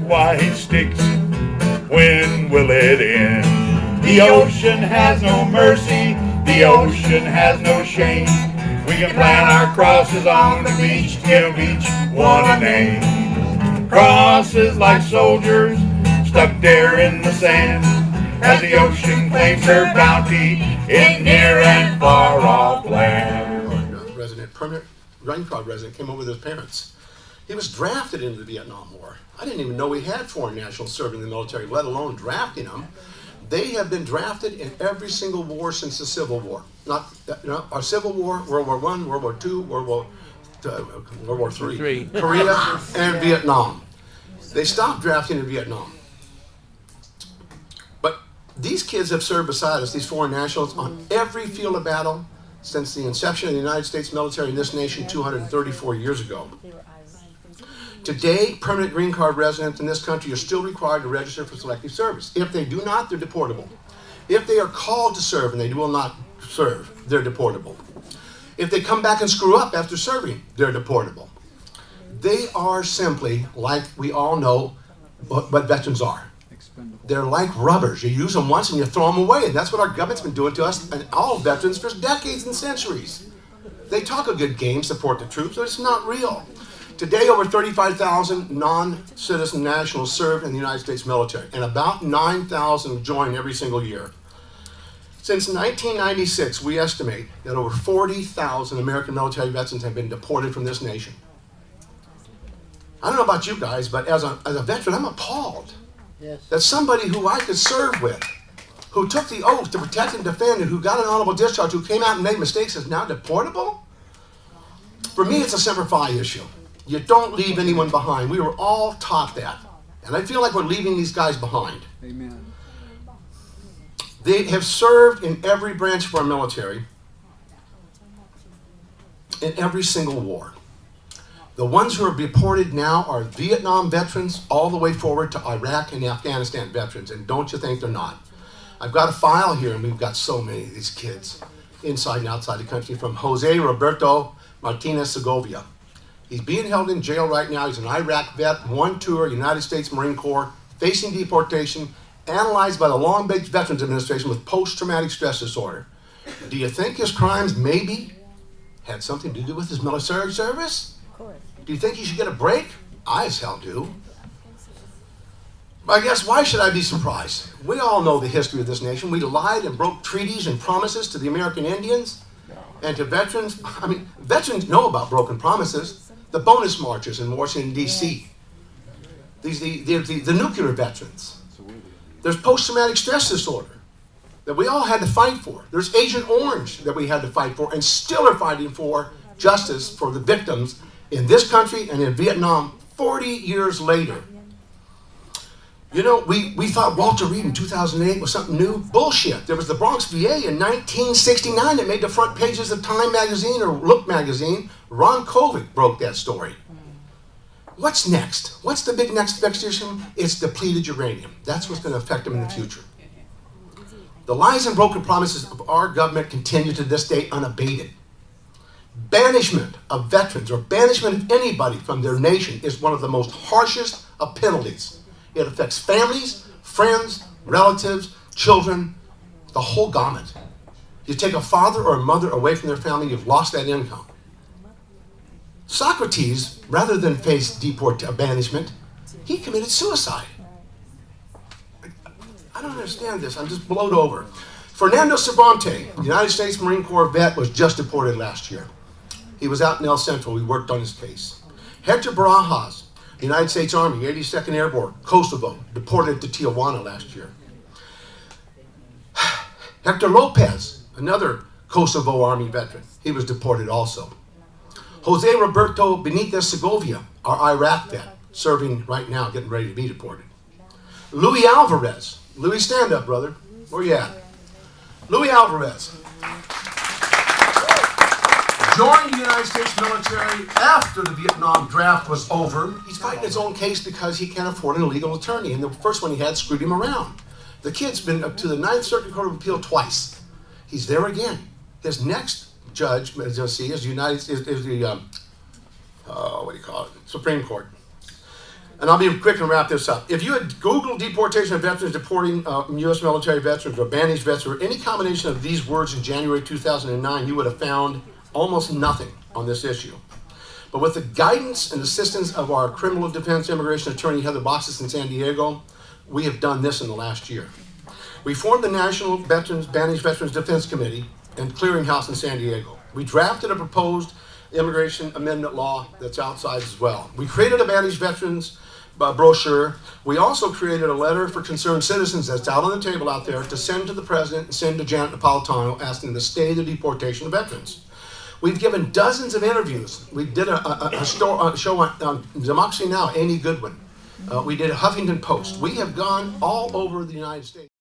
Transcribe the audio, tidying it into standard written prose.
white sticks. When will it end? The ocean has no mercy, the ocean has no shame. We can plant our crosses on the beach, give each one a name. Crosses like soldiers stuck there in the sand, as the ocean claims her bounty in near and far off land. Permanent green card resident came over with his parents. He was drafted into the Vietnam War. I didn't even know we had foreign nationals serving in the military, let alone drafting them. They have been drafted in every single war since the Civil War. Our Civil War, World War I, World War II, World War III, Korea, and Vietnam. They stopped drafting in Vietnam. But these kids have served beside us, these foreign nationals, on every field of battle since the inception of the United States military in this nation 234 years ago. Today, permanent green card residents in this country are still required to register for selective service. If they do not, they're deportable. If they are called to serve and they will not serve, they're deportable. If they come back and screw up after serving, they're deportable. They are simply, like we all know what veterans are. They're like rubbers. You use them once and you throw them away. And that's what our government's been doing to us and all veterans for decades and centuries. They talk a good game, support the troops, but it's not real. Today, over 35,000 non-citizen nationals serve in the United States military, and about 9,000 join every single year. Since 1996, we estimate that over 40,000 American military veterans have been deported from this nation. I don't know about you guys, but as a veteran, I'm appalled that somebody who I could serve with, who took the oath to protect and defend, and who got an honorable discharge, who came out and made mistakes, is now deportable? For me, it's a Semper Fi issue. You don't leave anyone behind. We were all taught that. And I feel like we're leaving these guys behind. Amen. They have served in every branch of our military, in every single war. The ones who are deported now are Vietnam veterans all the way forward to Iraq and Afghanistan veterans. And don't you think they're not? I've got a file here, and we've got so many of these kids inside and outside the country, from Jose Roberto Martinez Segovia. He's being held in jail right now. He's an Iraq vet, one tour, United States Marine Corps, facing deportation, analyzed by the Long Beach Veterans Administration with post-traumatic stress disorder. Do you think his crimes maybe had something to do with his military service? Of course. Do you think he should get a break? I as hell do. But I guess why should I be surprised? We all know the history of this nation. We lied and broke treaties and promises to the American Indians and to veterans. I mean, veterans know about broken promises. The bonus marches in Washington, D.C. The nuclear veterans. There's post-traumatic stress disorder that we all had to fight for. There's Agent Orange that we had to fight for and still are fighting for justice for the victims in this country and in Vietnam 40 years later. You know, we thought Walter Reed in 2008 was something new. Bullshit. There was the Bronx VA in 1969 that made the front pages of Time magazine or Look magazine. Ron Kovic broke that story. What's next? What's the big next issue? It's depleted uranium. That's what's going to affect them in the future. The lies and broken promises of our government continue to this day unabated. Banishment of veterans or banishment of anybody from their nation is one of the most harshest of penalties. It affects families, friends, relatives, children, the whole gamut. You take a father or a mother away from their family, you've lost that income. Socrates, rather than face banishment, he committed suicide. I don't understand this. I'm just blown over. Fernando Cervantes, the United States Marine Corps vet, was just deported last year. He was out in El Centro. We worked on his case. Hector Barajas, the United States Army, 82nd Airborne, Kosovo, deported to Tijuana last year. Hector Lopez, another Kosovo Army veteran, he was deported also. Jose Roberto Benitez Segovia, our Iraq vet, serving right now, getting ready to be deported. Luis Alvarez. Louis, stand up, brother. Where you at? Luis Alvarez joined the United States military after the Vietnam draft was over. He's fighting his own case because he can't afford an legal attorney, and the first one he had screwed him around. The kid's been up to the Ninth Circuit Court of Appeal twice. He's there again. His next judge, as you'll see, is the Supreme Court. And I'll be quick and wrap this up. If you had Googled deportation of veterans, deporting U.S. military veterans, or banished veterans, or any combination of these words in January 2009, you would have found almost nothing on this issue. But with the guidance and assistance of our criminal defense immigration attorney, Heather Boxes in San Diego, we have done this in the last year. We formed the National Banished Veterans Defense Committee and Clearinghouse in San Diego. We drafted a proposed immigration amendment law that's outside as well. We created a banished veterans brochure. We also created a letter for concerned citizens that's out on the table out there to send to the president and send to Janet Napolitano asking them to stay the deportation of veterans. We've given dozens of interviews. We did a show on Democracy Now!, Amy Goodwin. We did a Huffington Post. We have gone all over the United States.